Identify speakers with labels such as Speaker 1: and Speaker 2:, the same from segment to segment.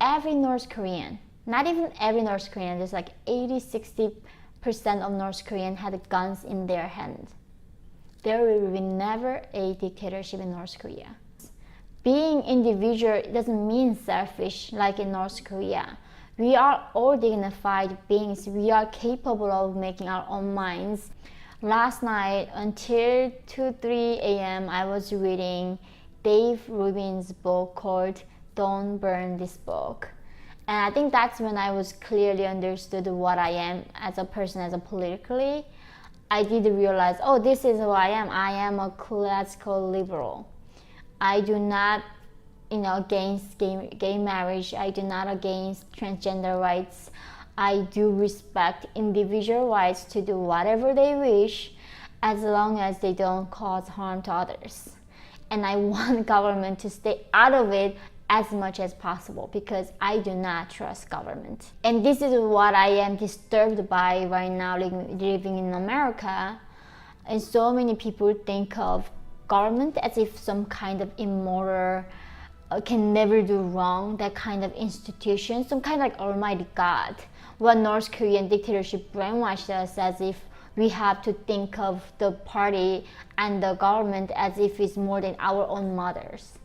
Speaker 1: every North Korean, not even every North Korean, there's like 80-60% of North Koreans had guns in their hand. There will be never a dictatorship in North Korea. Being individual doesn't mean selfish like in North Korea. We are all dignified beings. We are capable of making our own minds. Last night until 2-3 a.m. I was reading Dave Rubin's book called Don't Burn This Book. And I think that's when I was clearly understood what I am as a person, as a politically. I did realize, oh, this is who I am. I am a classical liberal. I do not, against gay marriage. I do not against transgender rights. I do respect individual rights to do whatever they wish as long as they don't cause harm to others. And I want government to stay out of it as much as possible because I do not trust government. And this is what I am disturbed by right now living in America. And so many people think of government as if some kind of immoral, can never do wrong, that kind of institution, some kind of like almighty God. What North Korean dictatorship brainwashed us as if we have to think of the party and the government as if it's more than our own mothers.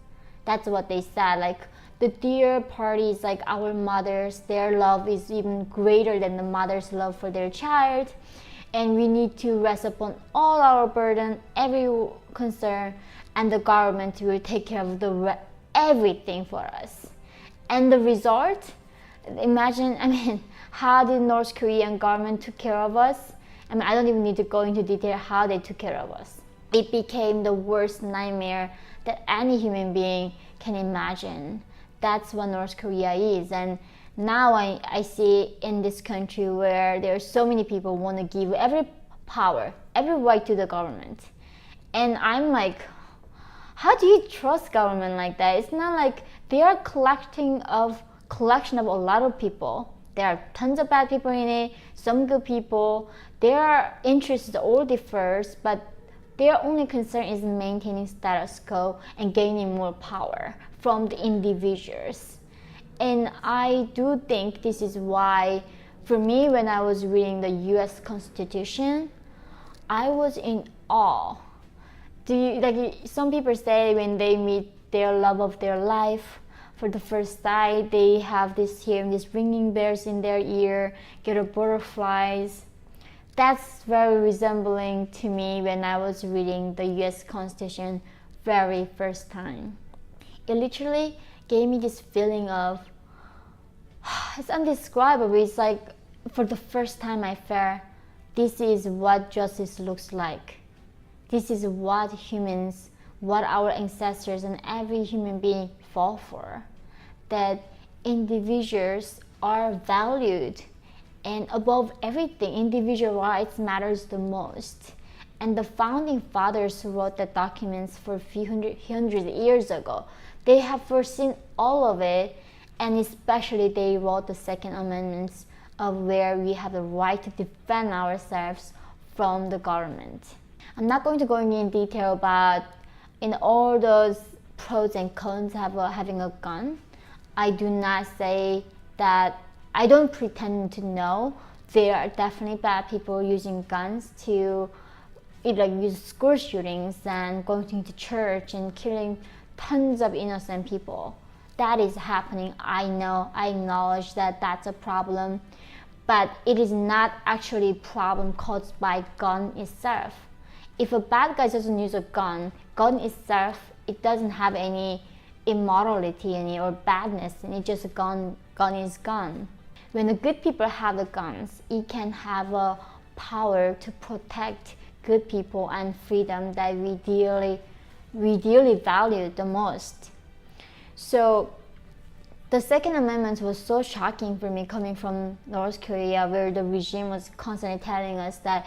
Speaker 1: That's what they said, like the dear party is like our mothers, their love is even greater than the mother's love for their child, and we need to rest upon all our burden, every concern, and the government will take care of everything for us. And the result, imagine, how did North Korean government took care of us? I don't even need to go into detail how they took care of us. It became the worst nightmare that any human being can imagine. That's what North Korea is. And now I see in this country where there are so many people want to give every power, every right to the government. And I'm like, how do you trust government like that? It's not like they are collection of a lot of people. There are tons of bad people in it, some good people. Their interests all differs, but their only concern is maintaining status quo and gaining more power from the individuals. And I do think this is why, for me, when I was reading the US Constitution, I was in awe. Some people say when they meet their love of their life for the first time, they have this ringing bells in their ear, get a butterflies. That's very resembling to me when I was reading the US Constitution very first time. It literally gave me this feeling of, it's undescribable. It's like for the first time I felt this is what justice looks like. This is what our ancestors and every human being fought for. That individuals are valued, and above everything, individual rights matters the most. And the founding fathers who wrote the documents for a few hundred years ago, they have foreseen all of it, and especially they wrote the Second Amendment of where we have the right to defend ourselves from the government. I'm not going to go in detail about in all those pros and cons of having a gun. I do not say that, I don't pretend to know. There are definitely bad people using guns to use school shootings and going to church and killing tons of innocent people. That is happening. I know, I acknowledge that that's a problem, but it is not actually a problem caused by gun itself. If a bad guy doesn't use a gun itself, it doesn't have any immorality in it or badness in it, just a gun is gun. When the good people have the guns, it can have a power to protect good people and freedom that we dearly value the most. So the Second Amendment was so shocking for me coming from North Korea, where the regime was constantly telling us that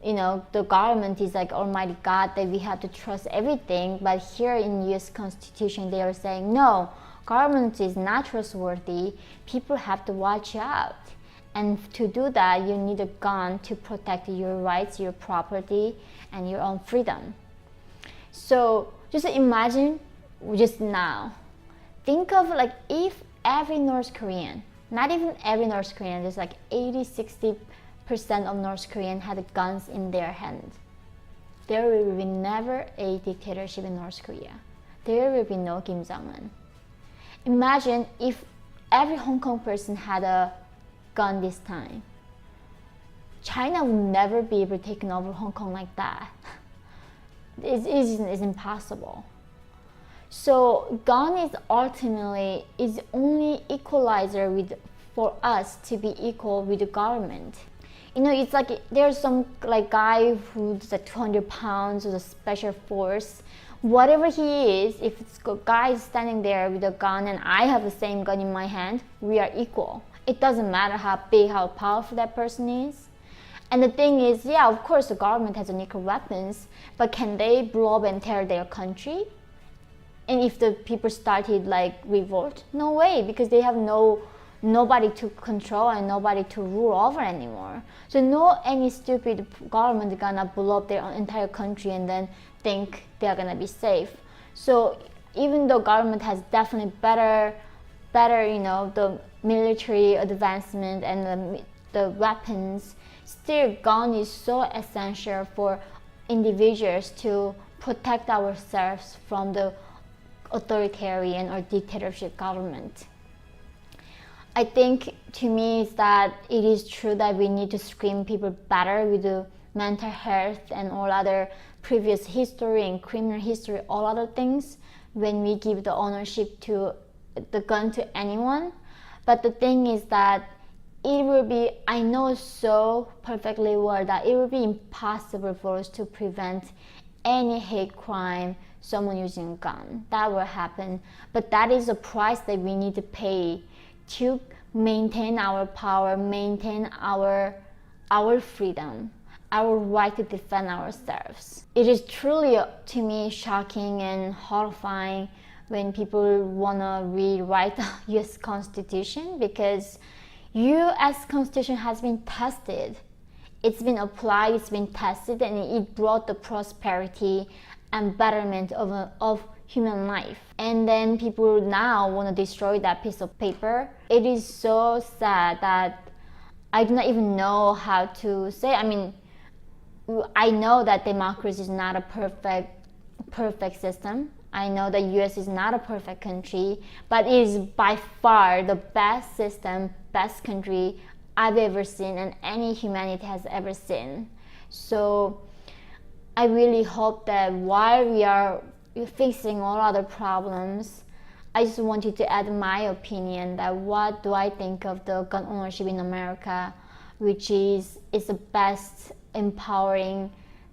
Speaker 1: the government is like almighty God, that we have to trust everything. But here in US Constitution, they are saying, no, government is not trustworthy. People have to watch out. And to do that, you need a gun to protect your rights, your property, and your own freedom. So just imagine just now. Think of if every North Korean, not even every North Korean, just like 80-60% of North Korean had guns in their hand, there will be never a dictatorship in North Korea. There will be no Kim Jong-un. Imagine if every Hong Kong person had a gun this time. China would never be able to take over Hong Kong like that. It's impossible. So gun is ultimately is only equalizer for us to be equal with the government. You know, it's like there's some like guy who's like 200 pounds with a special force. Whatever he is, if it's a guy standing there with a gun and I have the same gun in my hand, we are equal. It doesn't matter how big, how powerful that person is. And the thing is, yeah, of course the government has nuclear weapons, but can they blow up and tear their country? And if the people started like revolt, no way, because they have nobody to control and nobody to rule over anymore. So no any stupid government gonna blow up their entire country and then think they're gonna be safe. So even though government has definitely better, you know, the military advancement and the weapons, still gun is so essential for individuals to protect ourselves from the authoritarian or dictatorship government. I think to me is that it is true that we need to screen people better with the mental health and all other previous history and criminal history, all other things, when we give the ownership to the gun to anyone. But the thing is that it will be, I know so perfectly well that it will be impossible for us to prevent any hate crime, someone using a gun. That will happen. But that is a price that we need to pay to maintain our power, maintain our freedom, our right to defend ourselves. It is truly, to me, shocking and horrifying when people want to rewrite the US Constitution, because US Constitution has been tested. It's been applied, it's been tested, and it brought the prosperity and betterment of human life. And then people now want to destroy that piece of paper. It is so sad that I do not even know how to say. I mean, I know that democracy is not a perfect system. I know that US is not a perfect country, but it is by far the best system, best country I've ever seen and any humanity has ever seen. So I really hope that while we are fixing all other problems, I just wanted to add my opinion that what do I think of the gun ownership in America, which is the best empowering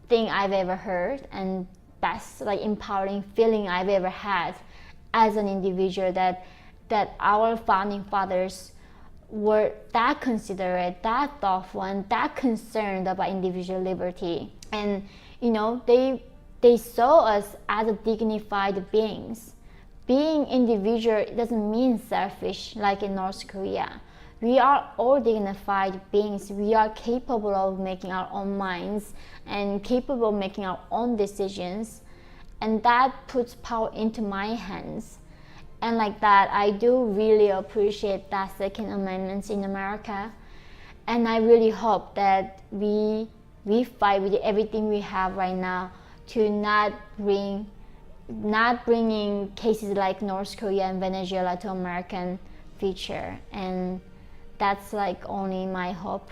Speaker 1: thing I've ever heard and best like empowering feeling I've ever had as an individual, that our founding fathers were that considerate, that thoughtful, and that concerned about individual liberty. And you know, they saw us as dignified beings. Being individual doesn't mean selfish like in North Korea. We are all dignified beings. We are capable of making our own minds and capable of making our own decisions. And that puts power into my hands. And like that, I do really appreciate that Second Amendment in America. And I really hope that we fight with everything we have right now to not bringing cases like North Korea and Venezuela to American future. And that's like only my hope